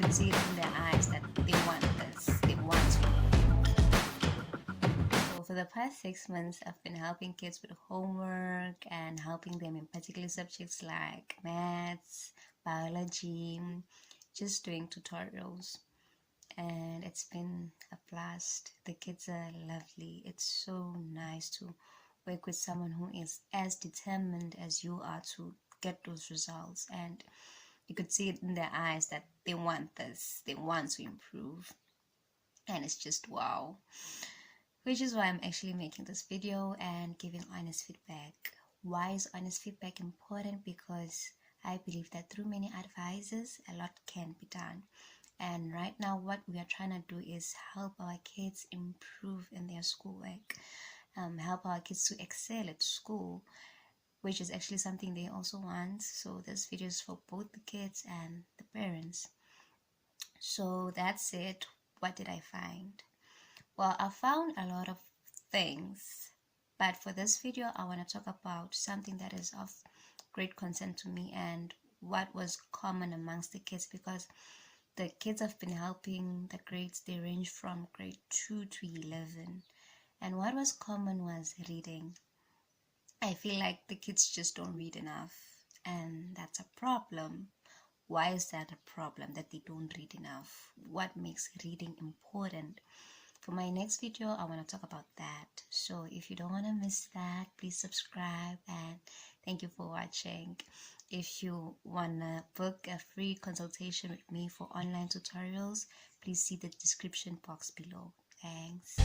could see it in their eyes that they want this, they want to. So for the past 6 months, I've been helping kids with homework and helping them in particular subjects like maths, biology, just doing tutorials. And it's been a blast. The kids are lovely. It's so nice to work with someone who is as determined as you are to get those results, and you could see it in their eyes that they want this, they want to improve, and it's just wow. Which is why I'm actually making this video and giving honest feedback. Why is honest feedback important? Because I believe that through many advices a lot can be done. And right now what we are trying to do is help our kids improve in their schoolwork, help our kids to excel at school, which is actually something they also want. So this video is for both the kids and the parents. So that's it. What did I find? Well, I found a lot of things, but for this video I want to talk about something that is of great concern to me and what was common amongst the kids, because the kids I've been helping, the grades, they range from grade 2 to 11. And what was common was reading. I feel like the kids just don't read enough, and that's a problem. Why is that a problem, that they don't read enough? What makes reading important? For my next video, I want to talk about that. So if you don't want to miss that, please subscribe, and thank you for watching. If you want to book a free consultation with me for online tutorials, please see the description box below. Thanks.